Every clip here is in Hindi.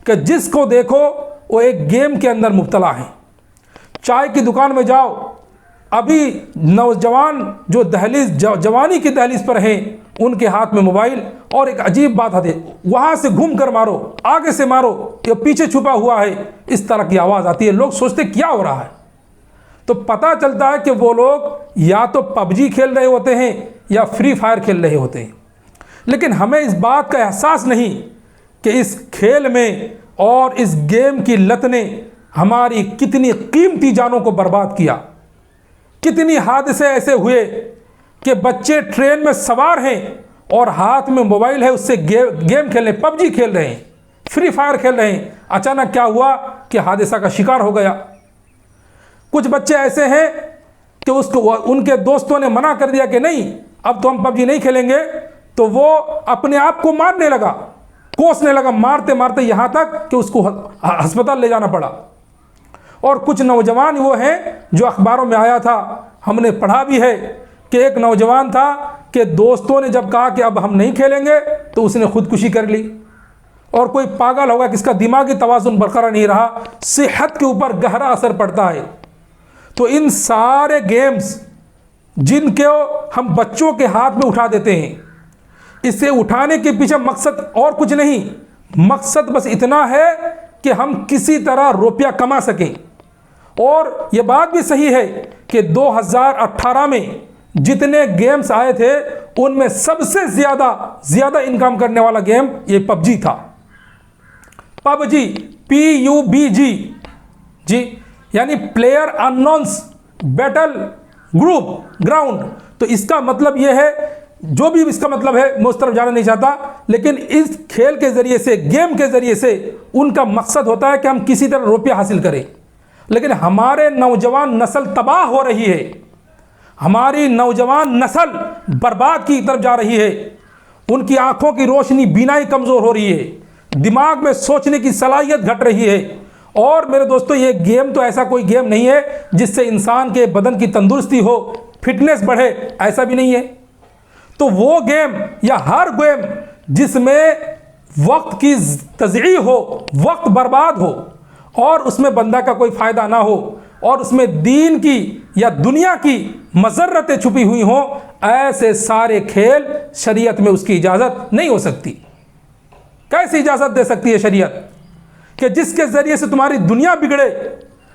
कि जिसको देखो वो एक गेम के अंदर मुब्तला है। चाय की दुकान में जाओ, अभी नौजवान जो जवानी की दहलीज पर हैं, उनके हाथ में मोबाइल, और एक अजीब बात है, वहाँ से घूम कर मारो, आगे से मारो, ये पीछे छुपा हुआ है, इस तरह की आवाज़ आती है। लोग सोचते क्या हो रहा है, तो पता चलता है कि वो लोग या तो पबजी खेल रहे होते हैं या फ्री फायर खेल रहे होते हैं। लेकिन हमें इस बात का एहसास नहीं कि इस खेल में और इस गेम की लत ने हमारी कितनी कीमती जानों को बर्बाद किया। कितनी हादसे ऐसे हुए कि बच्चे ट्रेन में सवार हैं और हाथ में मोबाइल है, उससे गेम खेल रहे, पबजी खेल रहे हैं, फ्री फायर खेल रहे हैं। अचानक क्या हुआ कि हादसा का शिकार हो गया। कुछ बच्चे ऐसे हैं कि उनके दोस्तों ने मना कर दिया कि नहीं, अब तो हम पबजी नहीं खेलेंगे, तो वो अपने आप को मारने लगा, कोसने लगा, मारते मारते यहाँ तक कि उसको अस्पताल ले जाना पड़ा। और कुछ नौजवान वो हैं जो अखबारों में आया था, हमने पढ़ा भी है कि एक नौजवान था कि दोस्तों ने जब कहा कि अब हम नहीं खेलेंगे तो उसने खुदकुशी कर ली। और कोई पागल होगा कि इसका दिमागी तवाज़ुन बरकरार नहीं रहा, सेहत के ऊपर गहरा असर पड़ता है। तो इन सारे गेम्स जिनके हम बच्चों के हाथ में उठा देते हैं, इसे उठाने के पीछे मकसद और कुछ नहीं, मकसद बस इतना है कि हम किसी तरह रुपया कमा सकें। और ये बात भी सही है कि 2018 में जितने गेम्स आए थे उनमें सबसे ज़्यादा इनकम करने वाला गेम ये पबजी था। पबजी, PUBG जी, यानी प्लेयर अननोन्स बैटल ग्राउंड। तो इसका मतलब यह है, जो भी इसका मतलब है मैं उस तरफ जाना नहीं चाहता, लेकिन इस खेल के ज़रिए से, गेम के ज़रिए से उनका मकसद होता है कि हम किसी तरह रुपया हासिल करें। लेकिन हमारे नौजवान नस्ल तबाह हो रही है, हमारी नौजवान नस्ल बर्बाद की तरफ जा रही है। उनकी आंखों की रोशनी, बीनाई कमज़ोर हो रही है, दिमाग में सोचने की सलाहियत घट रही है। और मेरे दोस्तों, ये गेम तो ऐसा कोई गेम नहीं है जिससे इंसान के बदन की तंदुरुस्ती हो, फिटनेस बढ़े, ऐसा भी नहीं है। तो वो गेम या हर गेम जिसमें वक्त की तज़यी हो, वक्त बर्बाद हो और उसमें बंदा का कोई फ़ायदा ना हो और उसमें दीन की या दुनिया की मज़र्रतें छुपी हुई हों, ऐसे सारे खेल शरीयत में उसकी इजाज़त नहीं हो सकती। कैसे इजाज़त दे सकती है शरीयत कि जिसके ज़रिए से तुम्हारी दुनिया बिगड़े,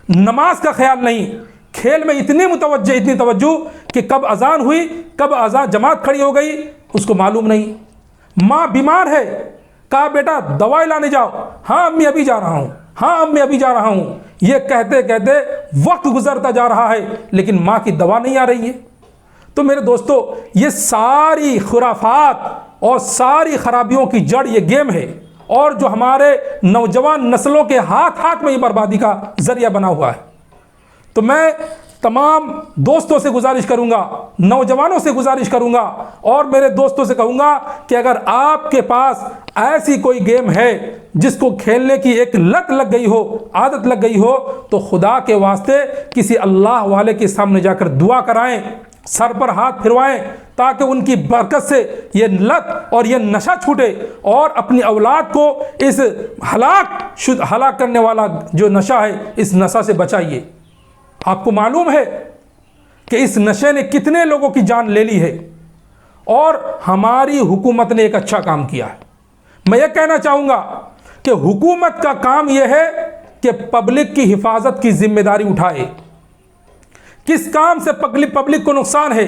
नमाज का ख्याल नहीं, खेल में इतनी तवज्जो कि कब अजान हुई, कब अजान जमात खड़ी हो गई, उसको मालूम नहीं। माँ बीमार है, कहा बेटा दवाई लाने जाओ, हाँ अम्मी अभी जा रहा हूँ, हाँ अम्मी अभी जा रहा हूँ। ये कहते कहते वक्त गुजरता जा रहा है, लेकिन माँ की दवा नहीं आ रही है। तो मेरे दोस्तों, ये सारी खुराफात और सारी खराबियों की जड़ ये गेम है, और जो हमारे नौजवान नस्लों के हाथ में ये बर्बादी का जरिया बना हुआ है। तो मैं तमाम दोस्तों से गुजारिश करूंगा, नौजवानों से गुजारिश करूंगा और मेरे दोस्तों से कहूंगा कि अगर आपके पास ऐसी कोई गेम है जिसको खेलने की एक लत लग गई हो, आदत लग गई हो, तो खुदा के वास्ते किसी अल्लाह वाले के सामने जाकर दुआ कराएं, सर पर हाथ फिरवाएं, ताकि उनकी बरकत से ये लत और ये नशा छूटे और अपनी औलाद को इस हलाक करने वाला जो नशा है, इस नशा से बचाइए। आपको मालूम है कि इस नशे ने कितने लोगों की जान ले ली है, और हमारी हुकूमत ने एक अच्छा काम किया है। मैं ये कहना चाहूँगा कि हुकूमत का काम यह है कि पब्लिक की हिफाजत की जिम्मेदारी उठाए। किस काम से पब्लिक को नुकसान है,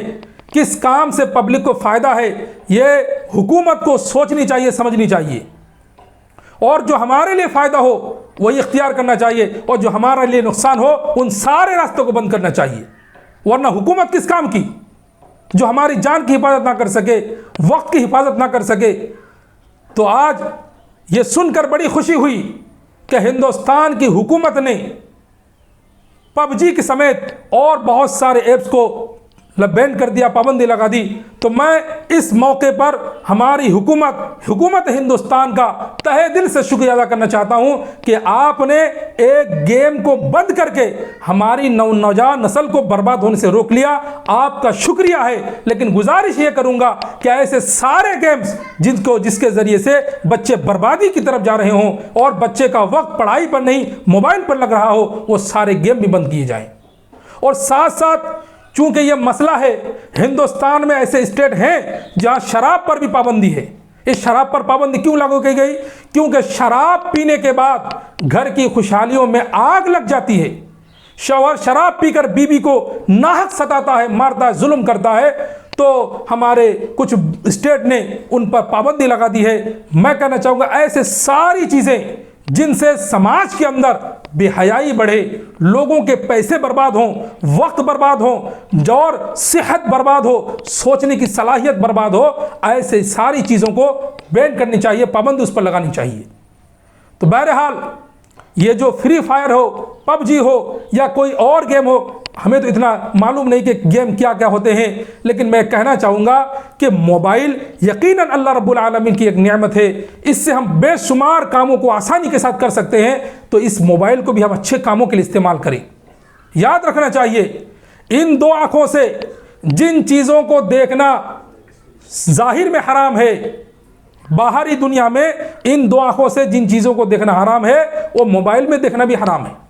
किस काम से पब्लिक को फ़ायदा है, ये हुकूमत को सोचनी चाहिए, समझनी चाहिए। और जो हमारे लिए फ़ायदा हो वही इख्तियार करना चाहिए, और जो हमारे लिए नुकसान हो उन सारे रास्तों को बंद करना चाहिए। वरना हुकूमत किस काम की, जो हमारी जान की हिफाजत ना कर सके, वक्त की हिफाजत ना कर सके। तो आज ये सुनकर बड़ी खुशी हुई कि हिंदुस्तान की हुकूमत ने पबजी के समेत और बहुत सारे ऐप्स को बैन कर दिया, पाबंदी लगा दी। तो मैं इस मौके पर हमारी हुकूमत हिंदुस्तान का तहे दिल से शुक्रिया अदा करना चाहता हूं कि आपने एक गेम को बंद करके हमारी नौजवान नस्ल को बर्बाद होने से रोक लिया। आपका शुक्रिया है। लेकिन गुजारिश ये करूंगा कि ऐसे सारे गेम्स जिसके जरिए से बच्चे बर्बादी की तरफ जा रहे हों और बच्चे का वक्त पढ़ाई पर नहीं मोबाइल पर लग रहा हो, वो सारे गेम भी बंद किए जाएं। और साथ साथ चूंकि यह मसला है, हिंदुस्तान में ऐसे स्टेट हैं जहां शराब पर भी पाबंदी है। इस शराब पर पाबंदी क्यों लागू की गई? क्योंकि शराब पीने के बाद घर की खुशहालियों में आग लग जाती है। शौहर शराब पीकर बीवी को नाहक सताता है, मारता है, जुल्म करता है। तो हमारे कुछ स्टेट ने उन पर पाबंदी लगा दी है। मैं कहना चाहूँगा ऐसे सारी चीज़ें जिनसे समाज के अंदर बेहयाई बढ़े, लोगों के पैसे बर्बाद हों, वक्त बर्बाद हो और सेहत बर्बाद हो, सोचने की सलाहियत बर्बाद हो, ऐसे सारी चीज़ों को बैन करनी चाहिए, पाबंदी उस पर लगानी चाहिए। तो बहरहाल ये जो फ्री फायर हो, पबजी हो या कोई और गेम हो, हमें तो इतना मालूम नहीं कि गेम क्या क्या होते हैं, लेकिन मैं कहना चाहूँगा कि मोबाइल यकीनन अल्लाह रब्बुल आलमीन की एक नेमत है। इससे हम बेशुमार कामों को आसानी के साथ कर सकते हैं। तो इस मोबाइल को भी हम अच्छे कामों के लिए इस्तेमाल करें। याद रखना चाहिए, इन दो आँखों से जिन चीज़ों को देखना जाहिर में हराम है, बाहरी दुनिया में इन दो आँखों से जिन चीज़ों को देखना हराम है, वो मोबाइल में देखना भी हराम है।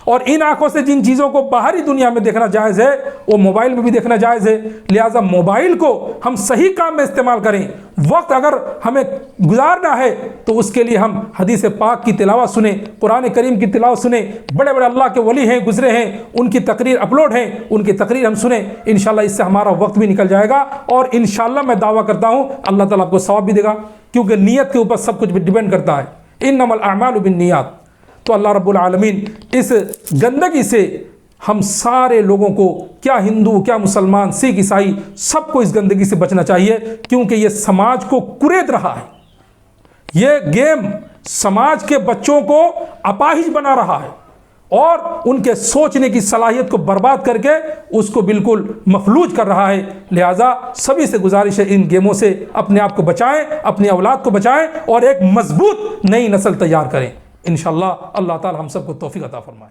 और इन आंखों से जिन चीज़ों को बाहरी दुनिया में देखना जायज़ है, वो मोबाइल में भी देखना जायज़ है। लिहाजा मोबाइल को हम सही काम में इस्तेमाल करें। वक्त अगर हमें गुजारना है तो उसके लिए हम हदीस पाक की तिलावत सुने, कुरान करीम की तिलावत सुने। बड़े बड़े अल्लाह के वली हैं, गुजरे हैं, उनकी तकरीर अपलोड हैं, उनकी तकरीर हम सुने। इंशाल्लाह इससे हमारा वक्त भी निकल जाएगा और इंशाल्लाह मैं दावा करता हूँ अल्लाह ताला आपको सवाब भी देगा, क्योंकि नीयत के ऊपर सब कुछ डिपेंड करता है। इन्नमल अमालु बिन्नियात। तो अल्लाह रब्बुल आलमीन इस गंदगी से हम सारे लोगों को, क्या हिंदू, क्या मुसलमान, सिख, ईसाई, सबको इस गंदगी से बचना चाहिए, क्योंकि ये समाज को कुरेद रहा है। ये गेम समाज के बच्चों को अपाहिज बना रहा है और उनके सोचने की सलाहियत को बर्बाद करके उसको बिल्कुल मफलूज कर रहा है। लिहाजा सभी से गुजारिश है, इन गेमों से अपने आप को बचाएं, अपनी औलाद को बचाएं और एक मजबूत नई नस्ल तैयार करें। इंशाअल्लाह अल्लाह ताला हम सबको तौफीक अता फरमाए।